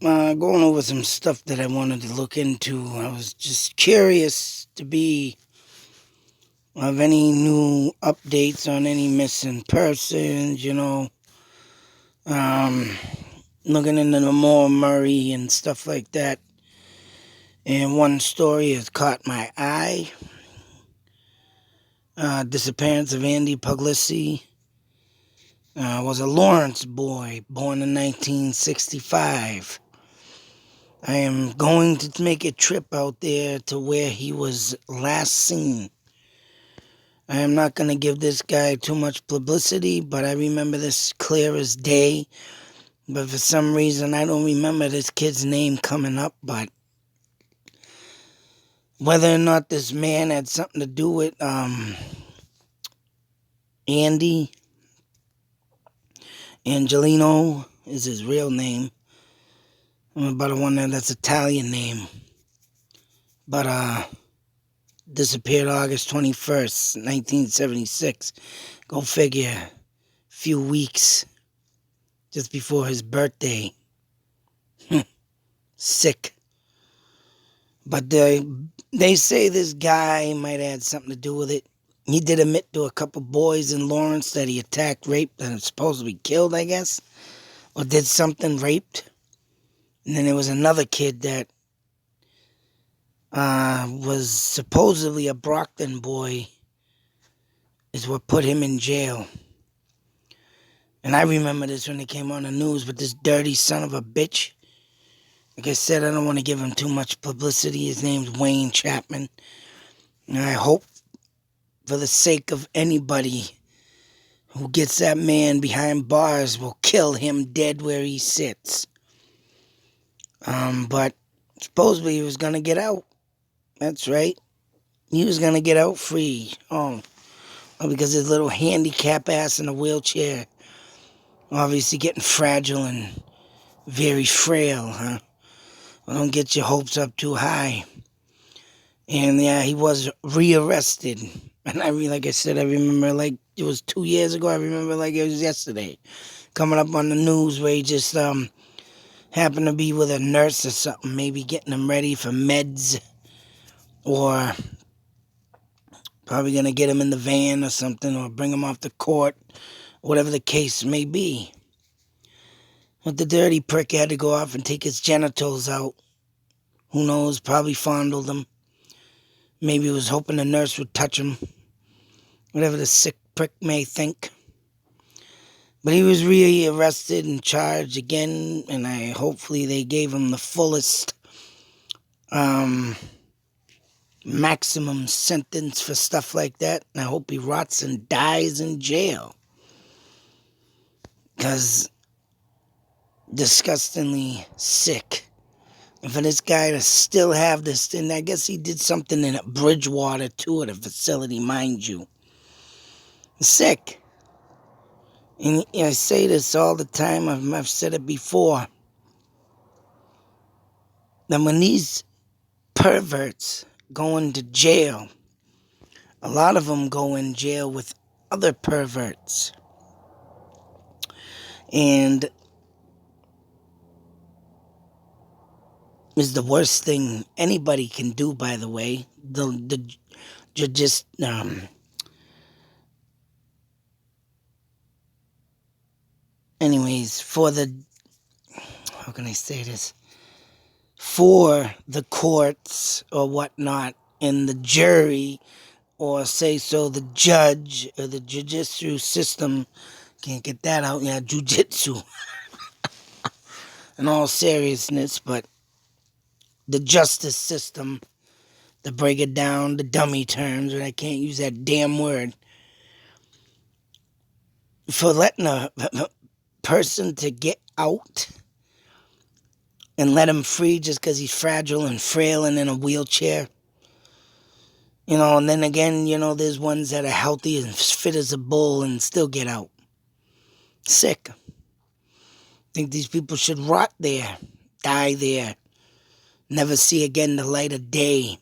Going over some stuff that I wanted to look into. I was just curious to be of any new updates on any missing persons, um, looking into the Moore Murray and stuff like that. And one story has caught my eye. Disappearance of Andy Puglisi. Was a Lawrence boy born in 1965. I am going to make a trip out there to where he was last seen. I am not going to give this guy too much publicity, but I remember this clear as day. But for some reason, I don't remember this kid's name coming up. But whether or not this man had something to do with Andy Angelino is his real name. I'm about to wonder that's Italian name. But disappeared August 21st, 1976. Go figure. Few weeks just before his birthday. Sick. But they say this guy might have had something to do with it. He did admit to a couple boys in Lawrence that he attacked, raped, and supposed to be killed, I guess. Or did something, raped. And then there was another kid that was supposedly a Brockton boy, is what put him in jail. And I remember this when it came on the news, but this dirty son of a bitch, like I said, I don't want to give him too much publicity. His name's Wayne Chapman. And I hope, for the sake of anybody who gets that man behind bars, will kill him dead where he sits. But supposedly he was going to get out. That's right. He was going to get out free. Oh, because his little handicap ass in a wheelchair, obviously getting fragile and very frail, huh? Well, don't get your hopes up too high. And yeah, he was rearrested. And like I said, I remember like it was 2 years ago. I remember like it was yesterday. Coming up on the news where he just happened to be with a nurse or something, maybe getting him ready for meds, or probably gonna get him in the van or something, or bring him off the court, whatever the case may be. But the dirty prick had to go off and take his genitals out. Who knows? Probably fondled them. Maybe he was hoping the nurse would touch him. Whatever the sick prick may think. But he was rearrested and charged again, and hopefully they gave him the fullest maximum sentence for stuff like that. And I hope he rots and dies in jail. Because disgustingly sick. And for this guy to still have this thing, I guess he did something in Bridgewater too at a facility, mind you. Sick. And I say this all the time, I've said it before. That when these perverts go into jail, a lot of them go in jail with other perverts. And is the worst thing anybody can do, by the way. Anyways, how can I say this? For the courts or whatnot, and the jury, or say so the judge or the judicial system, can't get that out, yeah, jujitsu, in all seriousness, but the justice system, to break it down, the dummy terms, and I can't use that damn word, for letting a person to get out and let him free just because he's fragile and frail and in a wheelchair. And then again, there's ones that are healthy and fit as a bull and still get out. Sick. Think these people should rot there, die there, never see again the light of day.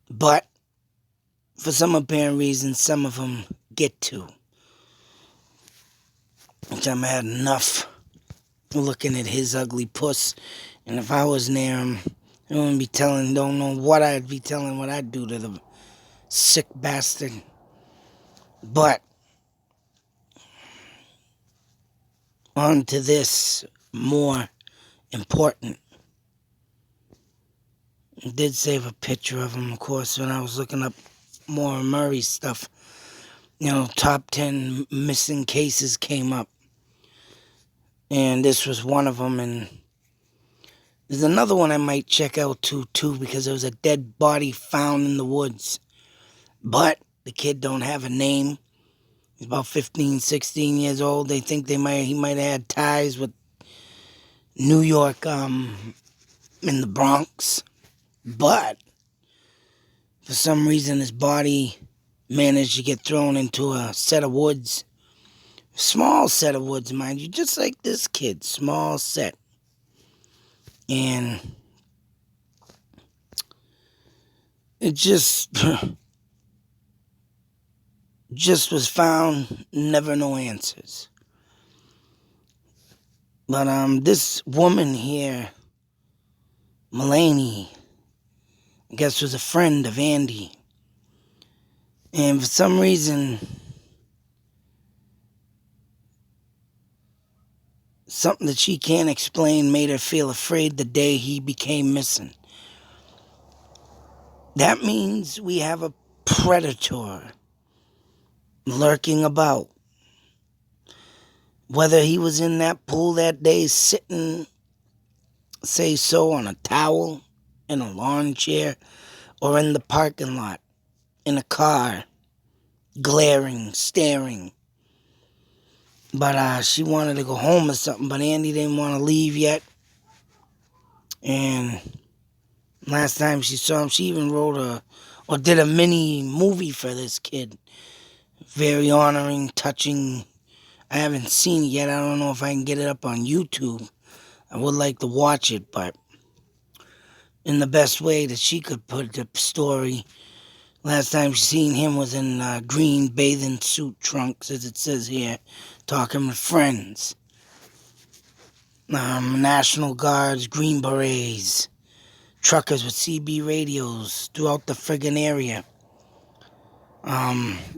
But for some apparent reason, some of them get to. Which I'm had enough. looking at his ugly puss. And if I was near him, I wouldn't be telling, don't know what I'd be telling, what I'd do to the sick bastard. But on to this more important. I did save a picture of him, of course, when I was looking up more Murray stuff. Top 10 missing cases came up. And this was one of them. And there's another one I might check out too, because there was a dead body found in the woods. But the kid don't have a name. He's about 15, 16 years old. They think he might have had ties with New York, in the Bronx. But for some reason, his body managed to get thrown into a set of woods. Small set of woods, mind you, just like this kid. Small set. And it just was found, never no answers. But this woman here, Mulaney, I guess was a friend of Andy. And for some reason, something that she can't explain made her feel afraid the day he became missing. That means we have a predator lurking about. Whether he was in that pool that day sitting, say so, on a towel, in a lawn chair, or in the parking lot, in a car, glaring, staring. But she wanted to go home or something, but Andy didn't want to leave yet. And last time she saw him, she even did a mini movie for this kid. Very honoring, touching. I haven't seen it yet. I don't know if I can get it up on YouTube. I would like to watch it, but in the best way that she could put the story. Last time she seen him was in green bathing suit trunks, as it says here, talking with friends. National Guards, Green Berets, truckers with CB radios throughout the friggin' area.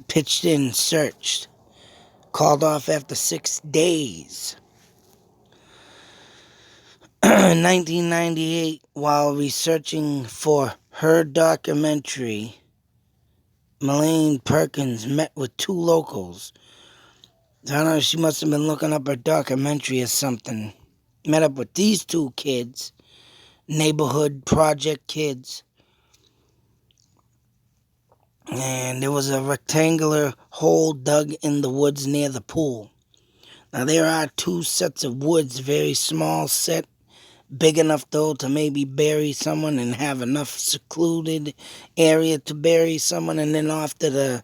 Pitched in, searched. Called off after 6 days. In 1998, while researching for her documentary, Melaine Perkins met with two locals. I don't know, she must have been looking up her documentary or something. Met up with these two kids, neighborhood project kids. And there was a rectangular hole dug in the woods near the pool. Now, there are two sets of woods, very small set, big enough, though, to maybe bury someone and have enough secluded area to bury someone. And then off to the,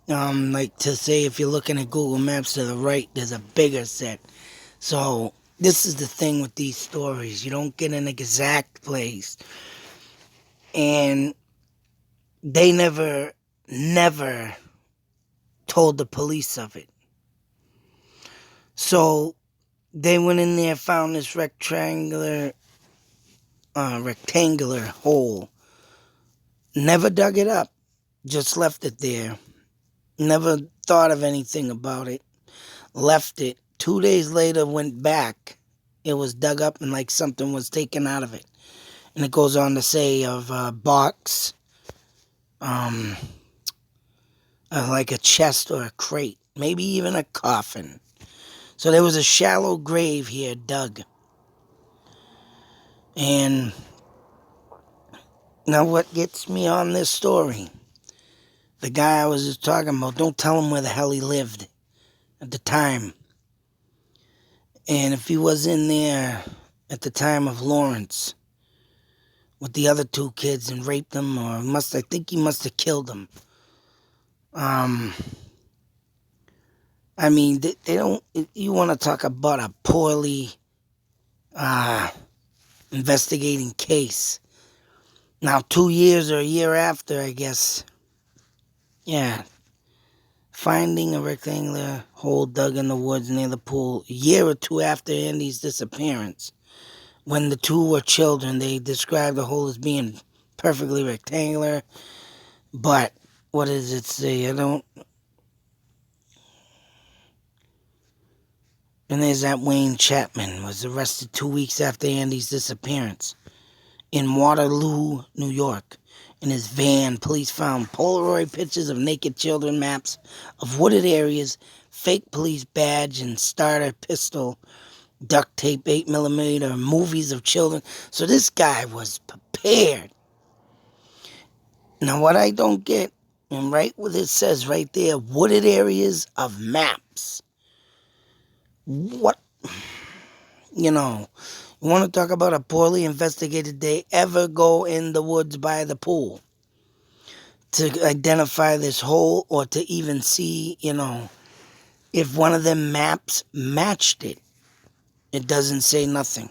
like to say, if you're looking at Google Maps to the right, there's a bigger set. So this is the thing with these stories. You don't get an exact place. And they never told the police of it. So they went in there, found this rectangular hole. Never dug it up. Just left it there. Never thought of anything about it. Left it. 2 days later, went back. It was dug up and like something was taken out of it. And it goes on to say of a box, like a chest or a crate. Maybe even a coffin. So there was a shallow grave here dug. And now what gets me on this story? The guy I was just talking about, don't tell him where the hell he lived at the time. And if he was in there at the time of Lawrence with the other two kids and raped them, or I think he must have killed them. I mean, they don't, you want to talk about a poorly investigating case. Now, 2 years or a year after, I guess, yeah, finding a rectangular hole dug in the woods near the pool a year or two after Andy's disappearance. When the two were children, they described the hole as being perfectly rectangular. But what does it say? I don't. And there's that Wayne Chapman was arrested 2 weeks after Andy's disappearance in Waterloo, New York. In his van, police found Polaroid pictures of naked children, maps of wooded areas, fake police badge and starter pistol, duct tape, 8mm, movies of children. So this guy was prepared. Now, what I don't get, and right what it says right there, wooded areas of maps. What? You know, you want to talk about a poorly investigated day? Ever go in the woods by the pool to identify this hole or to even see, if one of them maps matched it? It doesn't say nothing.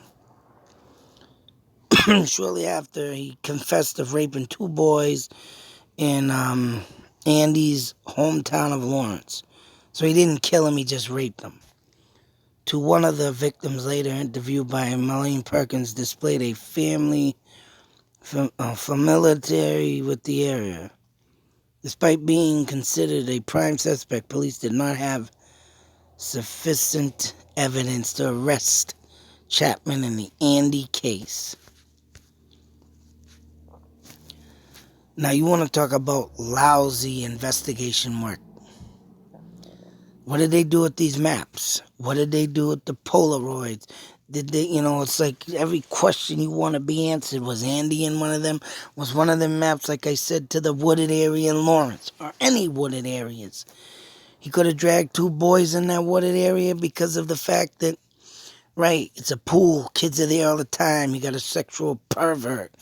Shortly after, he confessed of raping 2 boys in Andy's hometown of Lawrence. So he didn't kill him, he just raped them. To one of the victims, later interviewed by Marlene Perkins, displayed a familiarity with the area. Despite being considered a prime suspect, police did not have sufficient evidence to arrest Chapman in the Andy case. Now, you want to talk about lousy investigation work. What did they do with these maps? What did they do with the Polaroids? Did they, it's like every question you want to be answered. Was Andy in one of them? Was one of them maps, like I said, to the wooded area in Lawrence? Or any wooded areas? He could have dragged 2 boys in that wooded area because of the fact that, right, it's a pool. Kids are there all the time. You got a sexual pervert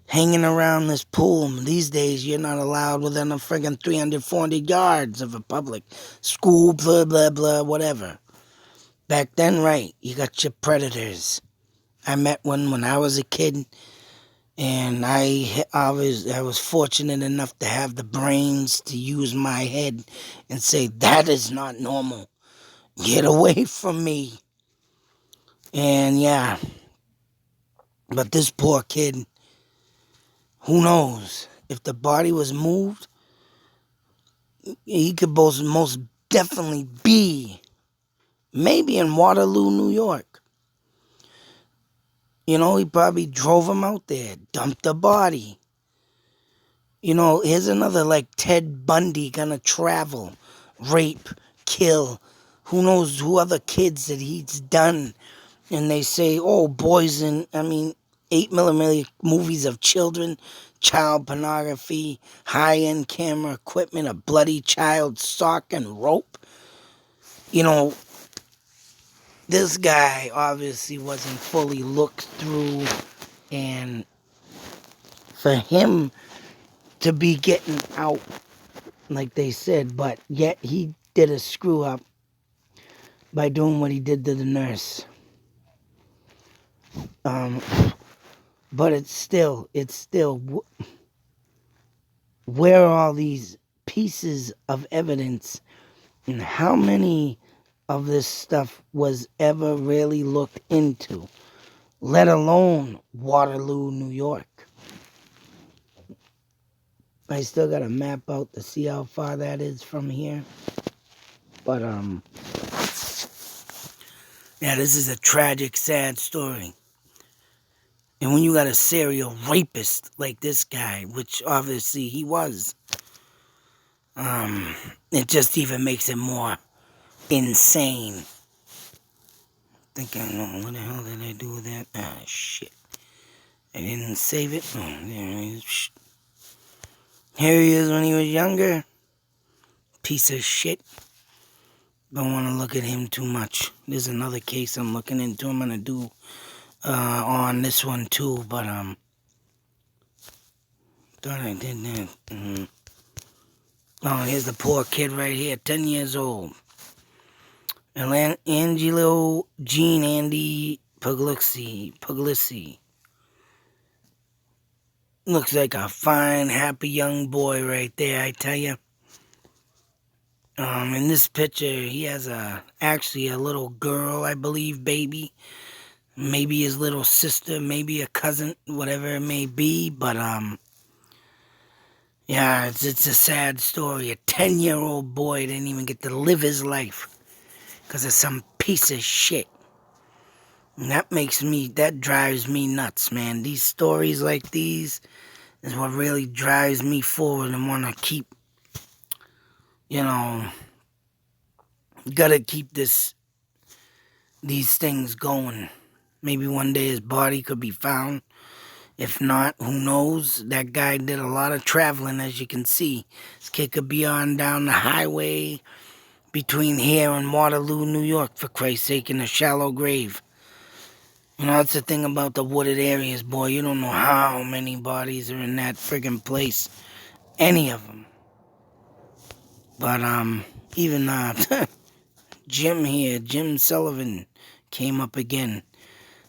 hanging around this pool. These days, you're not allowed within a friggin' 300, 400 yards of a public school, blah, blah, blah, whatever. Back then, right, you got your predators. I met one when I was a kid, and I was fortunate enough to have the brains to use my head and say, that is not normal. Get away from me. And yeah, but this poor kid, who knows? If the body was moved, he could most definitely be maybe in Waterloo, New York. He probably drove him out there, dumped the body. Here's another like Ted Bundy gonna travel, rape, kill. Who knows who other kids that he's done. And they say, oh, boys in, 8mm movies of children, child pornography, high-end camera equipment, a bloody child sock and rope. This guy obviously wasn't fully looked through, and for him to be getting out, like they said, but yet he did a screw up by doing what he did to the nurse. But it's still, where are all these pieces of evidence, and how many of this stuff was ever really looked into, let alone Waterloo, New York? I still gotta map out to see how far that is from here. But, yeah, this is a tragic, sad story. And when you got a serial rapist like this guy, which obviously he was, it just even makes it more insane. Thinking, oh, what the hell did I do with that? Ah, shit. I didn't save it. Oh, there he is. Here he is when he was younger. Piece of shit. Don't want to look at him too much. There's another case I'm looking into. I'm going to do on this one too, but thought I did that. Oh, here's the poor kid right here, 10 years old. Angelo Jean Andy Puglisi. Looks like a fine, happy young boy right there, I tell you. In this picture, he has actually a little girl, I believe, baby. Maybe his little sister, maybe a cousin, whatever it may be. But yeah, it's a sad story. A 10-year-old boy didn't even get to live his life because of some piece of shit. And that drives me nuts, man. These stories like these is what really drives me forward and want to keep, you know, gotta keep these things going. Maybe one day his body could be found. If not, who knows? That guy did a lot of traveling, as you can see. This kid could be on down the highway between here and Waterloo, New York, for Christ's sake, in a shallow grave. You know, that's the thing about the wooded areas, boy. You don't know how many bodies are in that friggin' place. Any of them. But, even, Jim here, Jim Sullivan, came up again.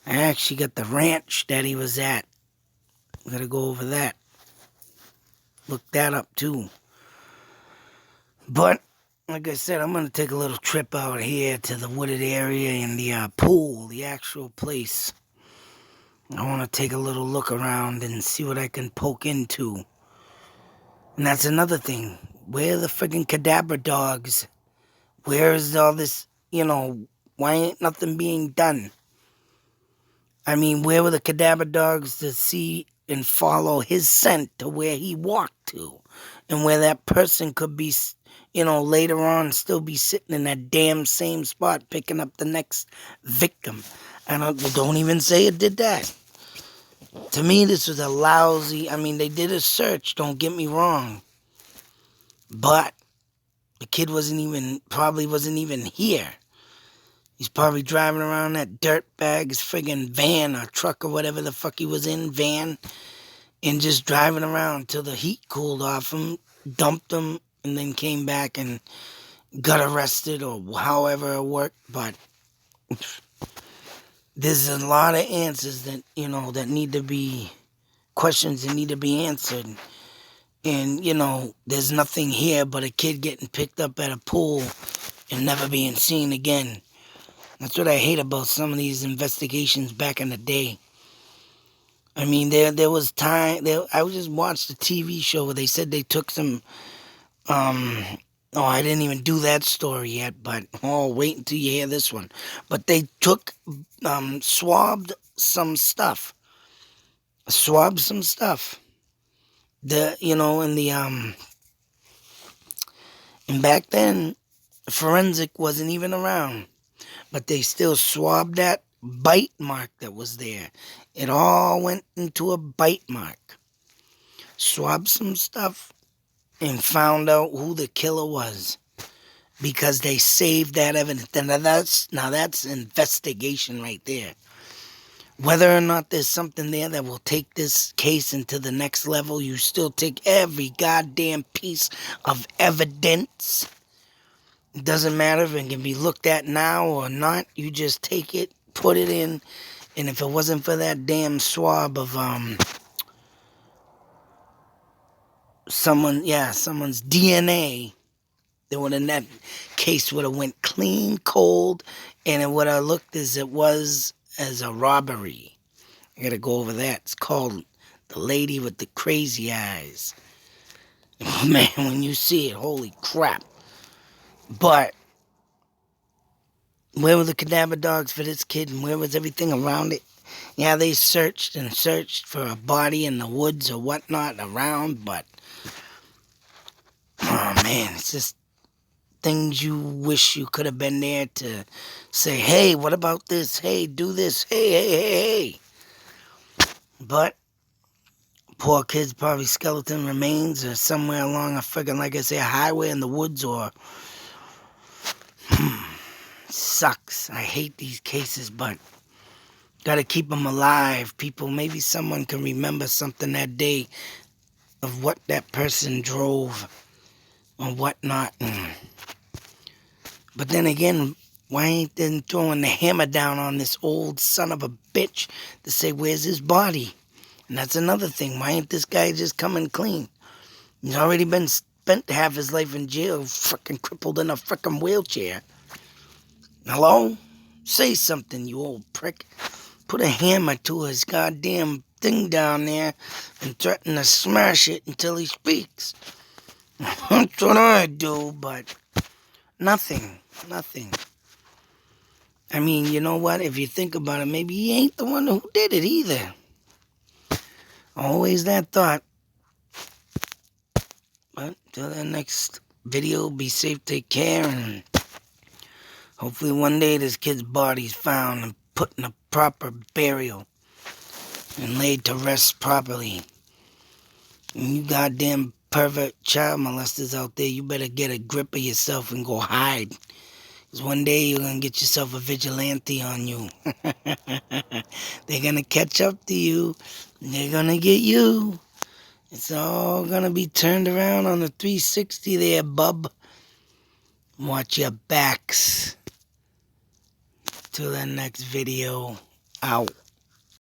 I actually got the ranch that he was at. We gotta go over that. Look that up, too. But, like I said, I'm gonna take a little trip out here to the wooded area and the pool, the actual place. I want to take a little look around and see what I can poke into. And that's another thing. Where are the friggin' cadaver dogs? Where is all this, why ain't nothing being done? I mean, where were the cadaver dogs to see and follow his scent to where he walked to? And where that person could be, later on still be sitting in that damn same spot picking up the next victim. And don't even say it did that. To me, this was a lousy... I mean, they did a search, don't get me wrong. But the kid probably wasn't even here. He's probably driving around that dirtbag's friggin' van or truck or whatever the fuck he was in, van, and just driving around till the heat cooled off him, dumped him, and then came back and got arrested or however it worked. But there's a lot of answers that, that need to be, questions that need to be answered. And, there's nothing here but a kid getting picked up at a pool and never being seen again. That's what I hate about some of these investigations back in the day. I mean, there was time, I just watched a TV show where they said they took some, I didn't even do that story yet, but, wait until you hear this one. But they swabbed some stuff. And back then, forensic wasn't even around. But they still swabbed that bite mark that was there. It all went into a bite mark. Swabbed some stuff and found out who the killer was. Because they saved that evidence. Now that's investigation right there. Whether or not there's something there that will take this case into the next level, you still take every goddamn piece of evidence. It doesn't matter if it can be looked at now or not. You just take it, put it in, and if it wasn't for that damn swab of someone's DNA, that case would have went clean, cold, and it would have looked as it was as a robbery. I gotta go over that. It's called The Lady with the Crazy Eyes. Man, when you see it, holy crap. But where were the cadaver dogs for this kid, and where was everything around it? Yeah, they searched and searched for a body in the woods or whatnot around, but oh man, it's just things you wish you could have been there to say, hey, what about this? Hey, do this. Hey. But poor kid's probably skeleton remains or somewhere along a friggin', like I say, a highway in the woods or... Sucks. I hate these cases, but gotta keep them alive. People, maybe someone can remember something that day of what that person drove or whatnot. But then again, why ain't they throwing the hammer down on this old son of a bitch to say, where's his body? And that's another thing. Why ain't this guy just coming clean? He's already been spent half his life in jail, frickin' crippled in a frickin' wheelchair. Hello? Say something, you old prick. Put a hammer to his goddamn thing down there and threaten to smash it until he speaks. That's what I do, but nothing. I mean, you know what? If you think about it, maybe he ain't the one who did it either. Always that thought. But till the next video, be safe, take care, and hopefully one day this kid's body's found and put in a proper burial and laid to rest properly. And you goddamn pervert child molesters out there, you better get a grip of yourself and go hide. Because one day you're going to get yourself a vigilante on you. They're going to catch up to you. And they're going to get you. It's all going to be turned around on the 360 there, bub. Watch your backs. Till the next video. Out.